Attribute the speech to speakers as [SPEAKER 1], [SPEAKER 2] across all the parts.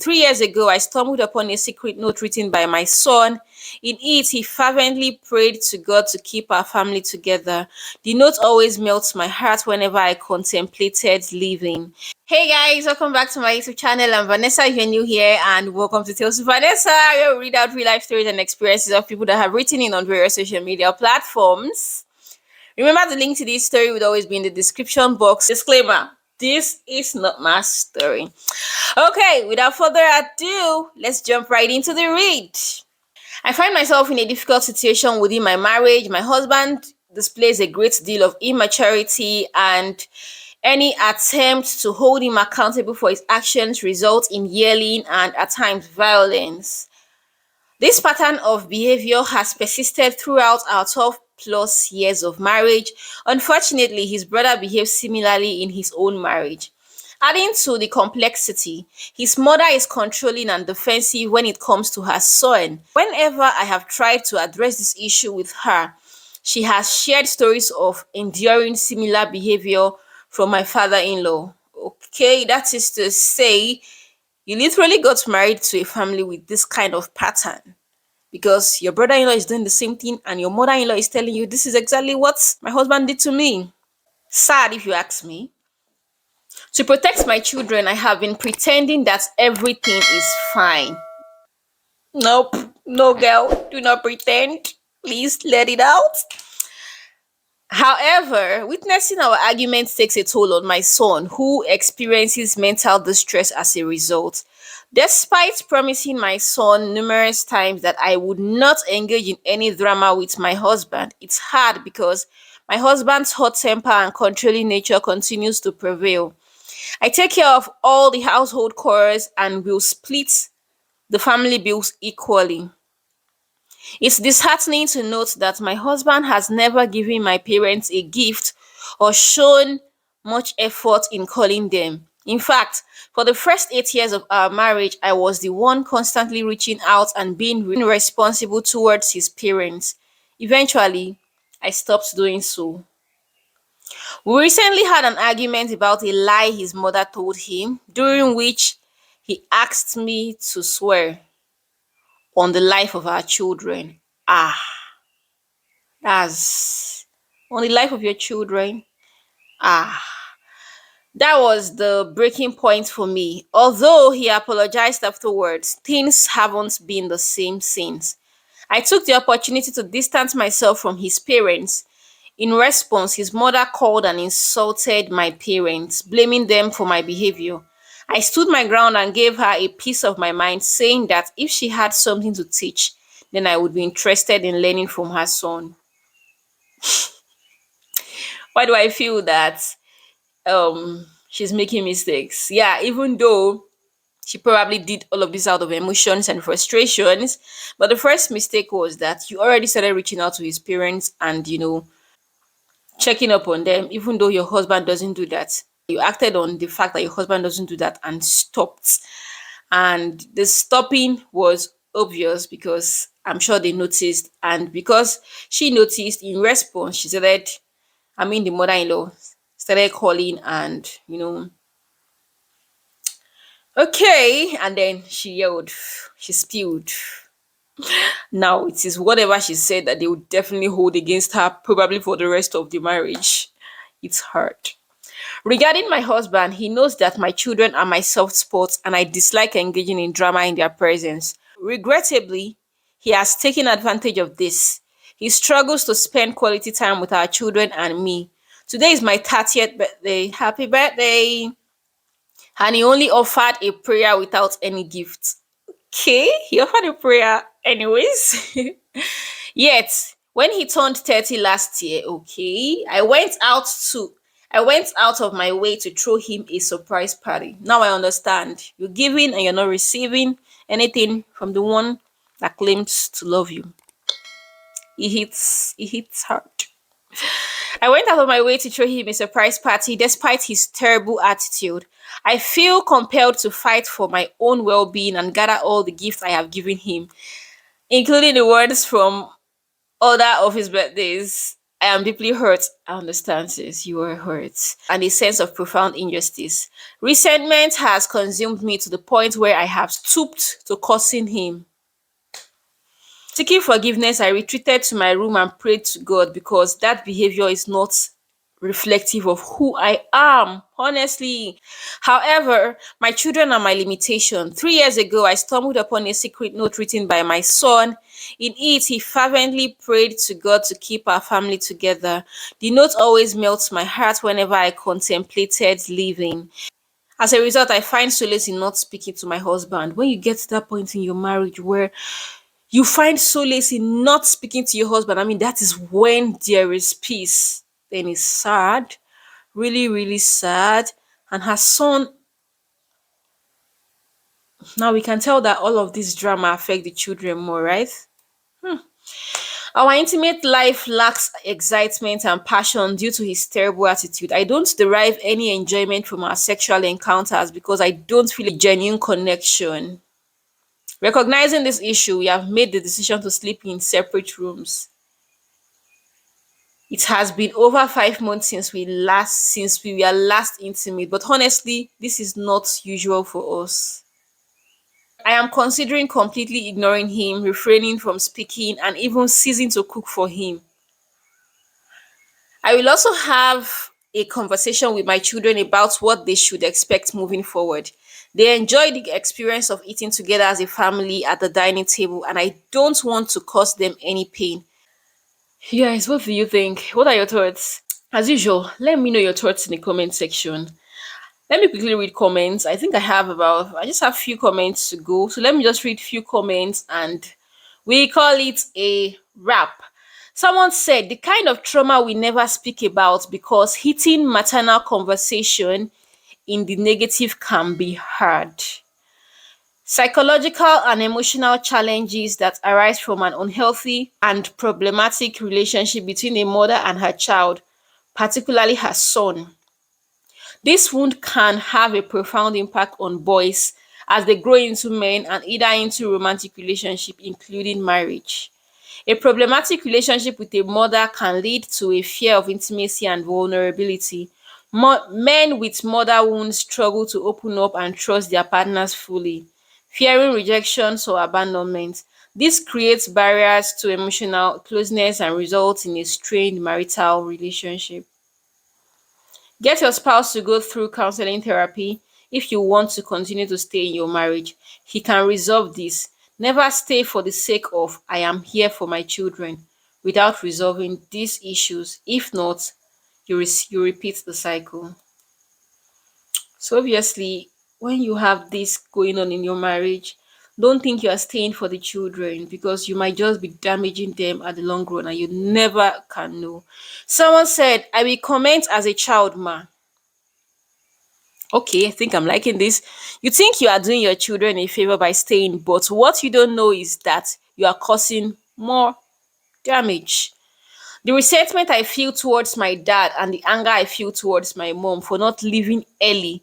[SPEAKER 1] 3 years ago, I stumbled upon a secret note written by my son. In it, he fervently prayed to God to keep our family together. The note always melts my heart whenever I contemplated leaving. Hey guys, welcome back to my YouTube channel. I'm Vanessa if you're new here, and welcome to Tales with Vanessa, where we read out real life stories and experiences of people that have written in on various social media platforms. Remember, the link to this story would always be in the description box. Disclaimer: this is not my story. Okay, without further ado, let's jump right into the read. I find myself in a difficult situation within my marriage. My husband displays a great deal of immaturity, and any attempt to hold him accountable for his actions results in yelling and at times violence. This pattern of behavior has persisted throughout our 12 plus years of marriage. Unfortunately, his brother behaves similarly in his own marriage. Adding to the complexity, his mother is controlling and defensive when it comes to her son. Whenever I have tried to address this issue with her, she has shared stories of enduring similar behavior from my father in law. Okay, that is to say, you literally got married to a family with this kind of pattern because your brother in law is doing the same thing and your mother in law is telling you, this is exactly what my husband did to me. Sad, if you ask me. To protect my children, I have been pretending that everything is fine. Nope, no girl, do not pretend. Please let it out. However, witnessing our arguments takes a toll on my son, who experiences mental distress as a result. Despite promising my son numerous times that I would not engage in any drama with my husband, it's hard because my husband's hot temper and controlling nature continues to prevail. I take care of all the household chores and will split the family bills equally. It's disheartening to note that my husband has never given my parents a gift or shown much effort in calling them. In fact, for the first 8 years of our marriage, I was the one constantly reaching out and being responsible towards his parents. Eventually, I stopped doing so. We recently had an argument about a lie his mother told him, during which he asked me to swear on the life of our children. Ah, that's on the life of your children. Ah, that was the breaking point for me. Although he apologized afterwards, things haven't been the same since. I took the opportunity to distance myself from his parents. In response, his mother called and insulted my parents, blaming them for my behavior. I stood my ground and gave her a piece of my mind, saying that if she had something to teach, then I would be interested in learning from her son. Why do I feel that she's making mistakes? Yeah, even though she probably did all of this out of emotions and frustrations, but the first mistake was that you already started reaching out to his parents and checking up on them, even though your husband doesn't do that. You acted on the fact that your husband doesn't do that and stopped. And the stopping was obvious because I'm sure they noticed. And because she noticed, in response, the mother in law started calling and, okay. And then she yelled, she spewed. Now it is whatever she said that they would definitely hold against her, probably for the rest of the marriage. It's hard. Regarding my husband, he knows that my children are my soft spots and I dislike engaging in drama in their presence. Regrettably, he has taken advantage of this. He struggles to spend quality time with our children and me. Today is my 30th birthday. Happy birthday! And he only offered a prayer without any gift. Okay, he offered a prayer anyways. Yet, when he turned 30 last year, okay, I went out of my way to throw him a surprise party. Now I understand. You're giving and you're not receiving anything from the one that claims to love you. It hits hard. I went out of my way to throw him a surprise party despite his terrible attitude. I feel compelled to fight for my own well being and gather all the gifts I have given him, including the ones from other of his birthdays. I am deeply hurt. I understand, sis. You are hurt. And a sense of profound injustice. Resentment has consumed me to the point where I have stooped to cursing him. Seeking forgiveness, I retreated to my room and prayed to God because that behavior is not reflective of who I am, honestly. However, my children are my limitation. 3 years ago, I stumbled upon a secret note written by my son. In it, he fervently prayed to God to keep our family together. The note always melts my heart whenever I contemplated leaving. As a result, I find solace in not speaking to my husband. When you get to that point in your marriage where you find solace in not speaking to your husband, I mean, that is when there is peace. Then it's sad, really, really sad. And her son, now we can tell that all of this drama affect the children more, right? Our intimate life lacks excitement and passion due to his terrible attitude. I don't derive any enjoyment from our sexual encounters because I don't feel a genuine connection. Recognizing this issue, we have made the decision to sleep in separate rooms. It has been over 5 months since we were last intimate, but honestly, this is not usual for us. I am considering completely ignoring him, refraining from speaking, and even ceasing to cook for him. I will also have a conversation with my children about what they should expect moving forward. They enjoy the experience of eating together as a family at the dining table, and I don't want to cause them any pain. You guys, what do you think? What are your thoughts? As usual, let me know your thoughts in the comment section. Let me quickly read comments. I just have few comments to go. So let me just read few comments and we call it a wrap. Someone said the kind of trauma we never speak about because hitting maternal conversation in the negative can be hard. Psychological and emotional challenges that arise from an unhealthy and problematic relationship between a mother and her child, particularly her son. This wound can have a profound impact on boys as they grow into men and either into romantic relationship, including marriage. A problematic relationship with a mother can lead to a fear of intimacy and vulnerability. Men with mother wounds struggle to open up and trust their partners fully, fearing rejection or abandonment. This creates barriers to emotional closeness and results in a strained marital relationship. Get your spouse to go through counseling therapy if you want to continue to stay in your marriage. He can resolve this. Never stay for the sake of I am here for my children without resolving these issues. If not, you repeat the cycle. So obviously, when you have this going on in your marriage, don't think you are staying for the children because you might just be damaging them at the long run and you never can know. Someone said, I will comment as a child, ma. Okay, I think I'm liking this. You think you are doing your children a favor by staying, but what you don't know is that you are causing more damage. The resentment I feel towards my dad and the anger I feel towards my mom for not leaving early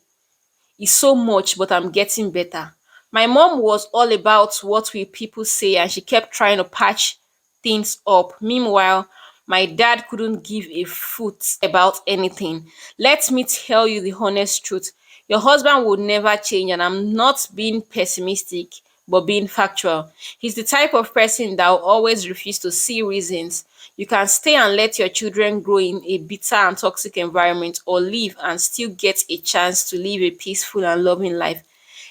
[SPEAKER 1] is so much, but I'm getting better. My mom was all about what will people say and she kept trying to patch things up. Meanwhile, my dad couldn't give a foot about anything. Let me tell you the honest truth. Your husband would never change, and I'm not being pessimistic, but being factual. He's the type of person that will always refuse to see reasons. You can stay and let your children grow in a bitter and toxic environment, or leave and still get a chance to live a peaceful and loving life.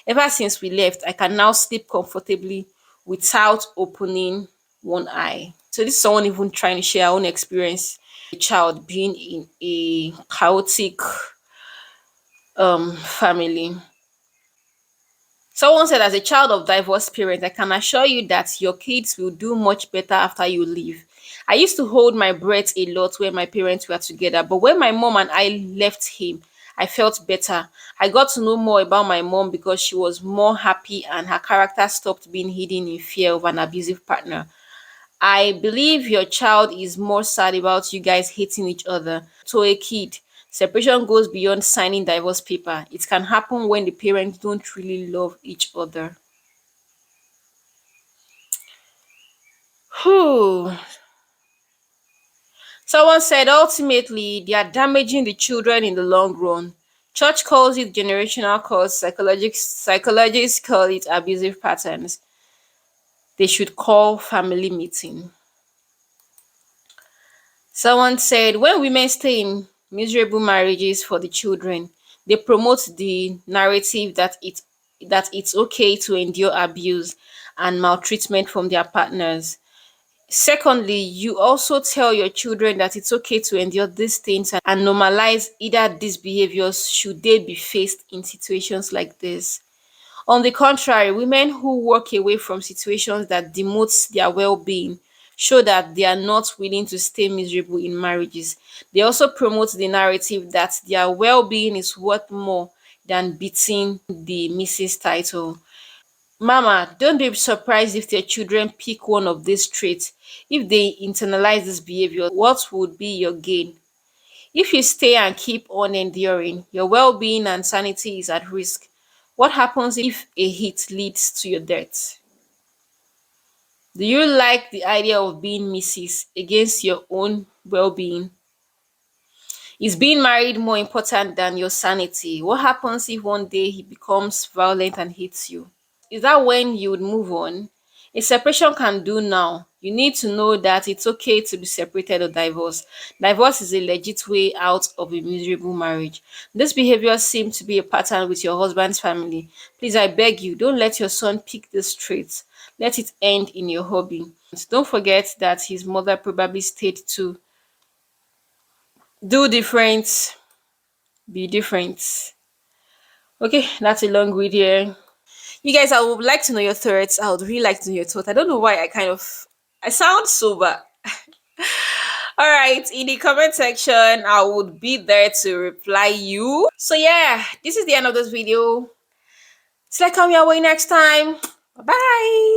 [SPEAKER 1] Ever since we left, I can now sleep comfortably without opening one eye. So this is someone even trying to share her own experience. A child being in a chaotic family. Someone said, as a child of divorced parents, I can assure you that your kids will do much better after you leave. I used to hold my breath a lot when my parents were together, but when my mom and I left him, I felt better. I got to know more about my mom because she was more happy and her character stopped being hidden in fear of an abusive partner. I believe your child is more sad about you guys hating each other. To a kid, separation goes beyond signing divorce paper. It can happen when the parents don't really love each other. Whew. Someone said ultimately they are damaging the children in the long run. Church calls it generational cause, psychologists call it abusive patterns. They should call family meeting. Someone said when women stay in miserable marriages for the children, they promote the narrative that it's okay to endure abuse and maltreatment from their partners. Secondly, you also tell your children that it's okay to endure these things and normalize either these behaviors should they be faced in situations like this. On the contrary, women who walk away from situations that demotes their well-being show that they are not willing to stay miserable in marriages. They also promote the narrative that their well-being is worth more than beating the Mrs. title. Mama, don't be surprised if your children pick one of these traits. If they internalize this behavior, what would be your gain? If you stay and keep on enduring, your well being and sanity is at risk. What happens if a hit leads to your death? Do you like the idea of being Mrs. against your own well being? Is being married more important than your sanity? What happens if one day he becomes violent and hits you? Is that when you would move on? A separation can do now. You need to know that it's okay to be separated or divorced. Divorce is a legit way out of a miserable marriage. This behavior seems to be a pattern with your husband's family. Please, I beg you, don't let your son pick this trait. Let it end in your hobby. Don't forget that his mother probably stayed to do different, be different. Okay, that's a long video. You guys, I would like to know your thoughts. I would really like to know your thoughts. I don't know why I sound sober. All right, in the comment section, I would be there to reply you. So yeah, this is the end of this video. Till I come your way next time. Bye bye.